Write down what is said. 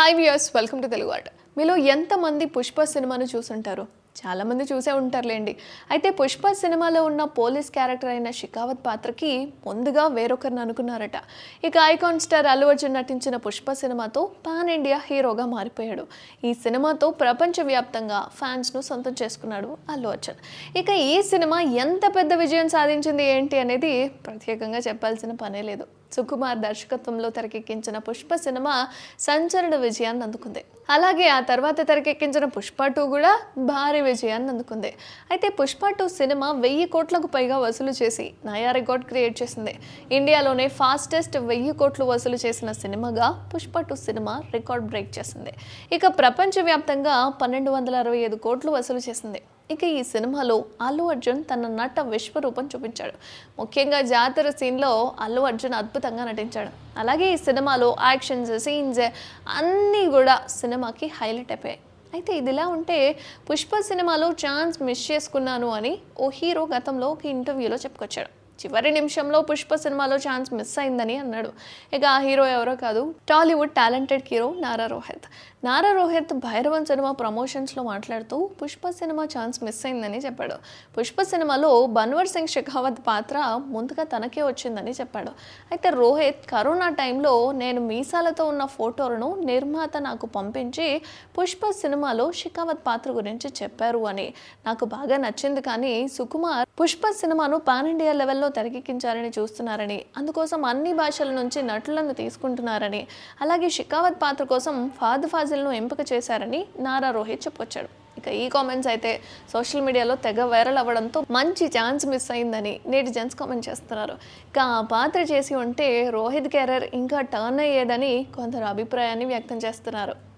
Hi viewers, welcome to Telugu art. మీలో ఎంతమంది పుష్ప సినిమాను చూసుంటారు? చాలామంది చూసే ఉంటారులేండి. అయితే పుష్ప సినిమాలో ఉన్న పోలీస్ క్యారెక్టర్ అయిన షికావత్ పాత్రకి ముందుగా వేరొకరిని అనుకున్నారట. ఇక ఐకాన్ స్టార్ అల్లు అర్జున్ నటించిన పుష్ప సినిమాతో పాన్ ఇండియా హీరోగా మారిపోయాడు. ఈ సినిమాతో ప్రపంచవ్యాప్తంగా ఫ్యాన్స్ను సొంతం చేసుకున్నాడు అల్లు అర్జున్. ఇక ఈ సినిమా ఎంత పెద్ద విజయం సాధించింది ఏంటి అనేది ప్రత్యేకంగా చెప్పాల్సిన పనే లేదు. సుకుమార్ దర్శకత్వంలో తెరకెక్కించిన పుష్ప సినిమా సంచలన విజయాన్ని అందుకుంది. అలాగే ఆ తర్వాత తెరకెక్కించిన పుష్ప 2 కూడా భారీ విజయాన్ని అందుకుంది. అయితే పుష్ప 2 సినిమా 1000 కోట్లకు పైగా వసూలు చేసి నయా రికార్డ్ క్రియేట్ చేసింది. ఇండియాలోనే ఫాస్టెస్ట్ 1000 కోట్లు వసూలు చేసిన సినిమాగా పుష్ప 2 సినిమా రికార్డ్ బ్రేక్ చేసింది. ఇక ప్రపంచవ్యాప్తంగా 1265 కోట్లు వసూలు చేసింది. ఇక ఈ సినిమాలో అల్లు అర్జున్ తన నట విశ్వరూపం చూపించాడు. ముఖ్యంగా జాతర సీన్లో అల్లు అర్జున్ అద్భుతంగా నటించాడు. అలాగే ఈ సినిమాలో యాక్షన్స్ సీన్స్ అన్నీ కూడా సినిమాకి హైలైట్ అయిపోయాయి. అయితే ఇదిలా ఉంటే పుష్ప సినిమాలో ఛాన్స్ మిస్ చేసుకున్నాను అని ఓ హీరో గతంలో ఒక ఇంటర్వ్యూలో చెప్పుకొచ్చాడు. చివరి నిమిషంలో పుష్ప సినిమాలో ఛాన్స్ మిస్ అయిందని అన్నాడు. ఇక ఆ హీరో ఎవరో కాదు, Tollywood talented hero Nara Rohit. Nara Rohit Bhairavan cinema ప్రమోషన్స్లో మాట్లాడుతూ పుష్ప సినిమా ఛాన్స్ మిస్ అయిందని చెప్పాడు. పుష్ప సినిమాలో బన్వర్ సింగ్ షెకావత్ పాత్ర ముందుగా తనకే వచ్చిందని చెప్పాడు. అయితే రోహిత్ కరోనా టైంలో నేను మీసాలతో ఉన్న ఫోటోలను నిర్మాత నాకు పంపించి పుష్ప సినిమాలో షెకావత్ పాత్ర గురించి చెప్పారు అని, నాకు బాగా నచ్చింది, కానీ సుకుమార్ పుష్ప సినిమాను పాన్ ఇండియా లెవెల్లో తెరకెక్కించాలని చూస్తున్నారని, అందుకోసం అన్ని భాషల నుంచి నటులను తీసుకుంటున్నారని, అలాగే షెకావత్ పాత్ర కోసం ఫాద్ ఫాజిల్ను ఎంపిక చేశారని నారా రోహిత్ చెప్పుకొచ్చాడు. ఇక ఈ కామెంట్స్ అయితే సోషల్ మీడియాలో తెగ వైరల్ అవ్వడంతో మంచి ఛాన్స్ మిస్ అయిందని నెటిజన్స్ కామెంట్ చేస్తున్నారు. ఇక ఆ పాత్ర చేసి ఉంటే రోహిత్ కెరీర్ ఇంకా టర్న్ అయ్యేదని కొందరు అభిప్రాయాన్ని వ్యక్తం చేస్తున్నారు.